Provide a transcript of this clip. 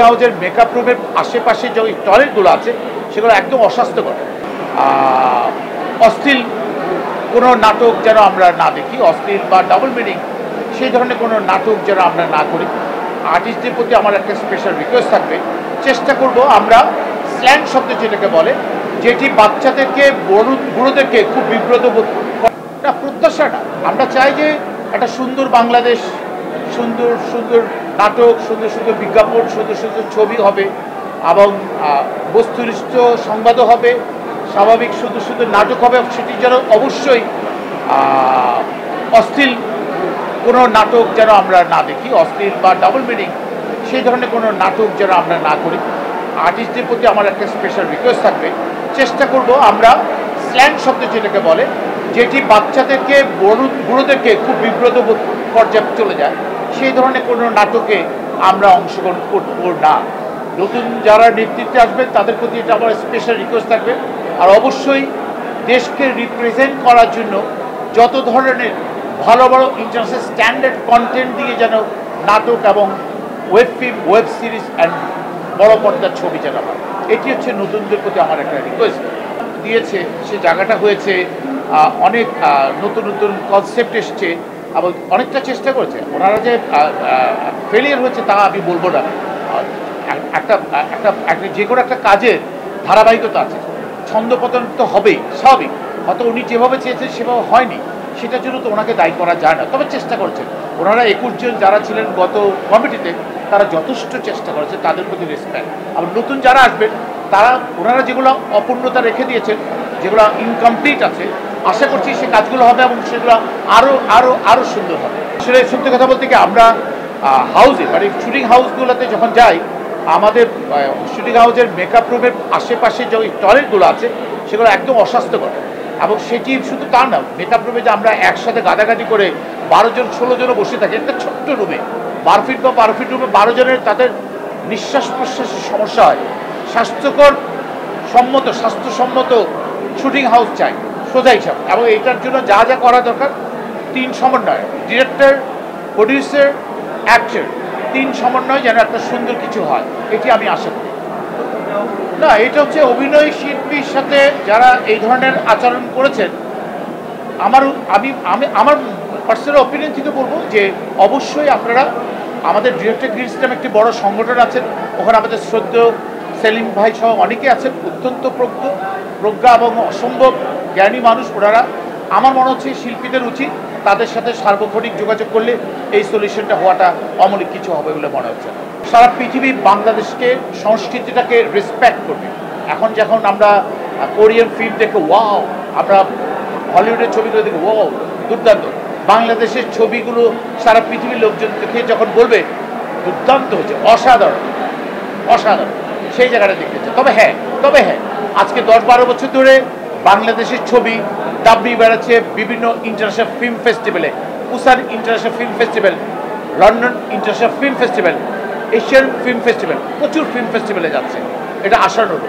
হাউজের মেকআপ রুমের আশেপাশে যে টয়লেটগুলো আছে সেগুলো একদম অস্বাস্থ্যকর। অশ্লীল কোনো নাটক যেন আমরা না দেখি, অশ্লীল বা ডাবল মিনিং সেই ধরনের কোনো নাটক যেন আমরা না করি। আর্টিস্টদের প্রতি আমার একটা স্পেশাল রিকোয়েস্ট থাকবে, চেষ্টা করব আমরা স্ল্যাং শব্দ যেটাকে বলে, যেটি বাচ্চাদেরকে বুড়োদেরকে খুব বিব্রত বোধ না, প্রত্যাশা না। আমরা চাই যে একটা সুন্দর বাংলাদেশ, সুন্দর সুন্দর নাটক, সুন্দর সুন্দর বিজ্ঞাপন, সুন্দর সুন্দর ছবি হবে এবং বস্তুনিষ্ঠ সংবাদও হবে, স্বাভাবিক সুন্দর সুন্দর নাটক হবে। সেটি যেন অবশ্যই অশ্লীল কোনো নাটক যেন আমরা না দেখি, অশ্লীল বা ডাবল মিনিং সেই ধরনের কোনো নাটক যেন আমরা না করি। আর্টিস্টদের প্রতি আমার একটা স্পেশাল রিকোয়েস্ট থাকবে, চেষ্টা করব আমরা স্ল্যাং শব্দ যেটাকে বলে, যেটি বাচ্চাদেরকে বুড়োদেরকে খুব বিব্রত পর্যায়ে চলে যায়, সেই ধরনের কোনো নাটকে আমরা অংশগ্রহণ করব না। নতুন যারা নেতৃত্বে আসবেন তাদের প্রতি এটা আমার স্পেশাল রিকোয়েস্ট থাকবে। আর অবশ্যই দেশকে রিপ্রেজেন্ট করার জন্য যত ধরনের ভালো বড় ইন্টারন্যাশনাল স্ট্যান্ডার্ড কন্টেন্ট দিয়ে যেন নাটক এবং web film, web series and বড় পর্দার ছবি যেন হয়, এটি হচ্ছে নতুনদের প্রতি আমার একটা রিকোয়েস্ট। দিয়েছে সে জায়গাটা হয়েছে অনেক নতুন নতুন কনসেপ্ট এসছে এবং অনেকটা চেষ্টা করেছে। ওনারা যে ফেলিয়ার হয়েছে তা আমি বলবো না। একটা একটা একটা যে কোনো একটা কাজের ধারাবাহিকতা আছে, ছন্দপতন তো হবেই, স্বাভাবিক। হয়তো উনি যেভাবে চেয়েছেন সেভাবে হয়নি, সেটার জন্য তো ওনাকে দায়ী করা যায় না, তবে চেষ্টা করেছেন। ওনারা 21 জন যারা ছিলেন গত কমিটিতে তারা যথেষ্ট চেষ্টা করেছে, তাদের প্রতি রেসপেক্ট। আবার নতুন যারা আসবেন তারা ওনারা যেগুলো অপূর্ণতা রেখে দিয়েছেন, যেগুলো ইনকমপ্লিট আছে, আশা করছি সে কাজগুলো হবে এবং সেগুলো আরও আরও আরও সুন্দর হবে। আসলে সত্যি কথা বলতে কি, আমরা হাউসে মানে শুটিং হাউসগুলোতে যখন যাই, আমাদের শুটিং হাউসের মেকআপ রুমের আশেপাশে যে টয়লেটগুলো আছে সেগুলো একদম অস্বাস্থ্যকর। এবং সেটি শুধু তা না, মেকআপ রুমে যে আমরা একসাথে গাদাগাদি করে 12 জন 16 জনও বসে থাকি একটা ছোট্ট রুমে, 12 ফিট বা 12 ফিট রুমে 12 জনের তাদের নিঃশ্বাস প্রশ্বাসের সমস্যা হয়। স্বাস্থ্যসম্মত শুটিং হাউস চাই, সোজা হিসাব। এবং এইটার জন্য যা যা করা দরকার, 3 সমন্বয়, ডিরেক্টর, প্রডিউসার, অ্যাক্টর, 3 সমন্বয় যেন একটা সুন্দর কিছু হয়, এটি আমি আশা করি। না, এটা হচ্ছে অভিনয় শিল্পীর সাথে যারা এই ধরনের আচরণ করেছেন, আমার পার্সোনাল অপিনিয়ন থেকে বলবো যে অবশ্যই আপনারা, আমাদের ডিরেক্টর গিল্ড নামে একটি বড় সংগঠন আছেন, ওখানে আমাদের শ্রদ্ধেয় সেলিম ভাই সহ অনেকে আছেন, অত্যন্ত প্রজ্ঞা এবং অসম্ভব জ্ঞানী মানুষ ওনারা। আমার মনে হচ্ছে শিল্পীদের উচিত তাদের সাথে সার্বক্ষণিক যোগাযোগ করলে এই সলিউশনটা হওয়াটা অমূলক কিছু হবে বলে মনে হচ্ছে। সারা পৃথিবী বাংলাদেশকে, সংস্কৃতিটাকে রেসপেক্ট করবে। এখন যখন আমরা কোরিয়ান ফিল্ম দেখে ওয়াও, আমরা হলিউডের ছবিগুলো দেখে ওয়াও দুর্দান্ত, বাংলাদেশের ছবিগুলো সারা পৃথিবীর লোকজন দেখে যখন বলবে দুর্দান্ত হচ্ছে, অসাধারণ অসাধারণ, সেই জায়গাটা দেখতেছে। তবে হ্যাঁ আজকে 10-12 বছর ধরে বাংলাদেশের ছবি দাবড়িয়ে বেড়াচ্ছে বিভিন্ন ইন্টারন্যাশনাল ফিল্ম ফেস্টিভ্যালে, Pusan international film festival, London international film festival, Asian film festival, প্রচুর ফিল্ম ফেস্টিভ্যালে যাচ্ছে। এটা আশানুরূপ।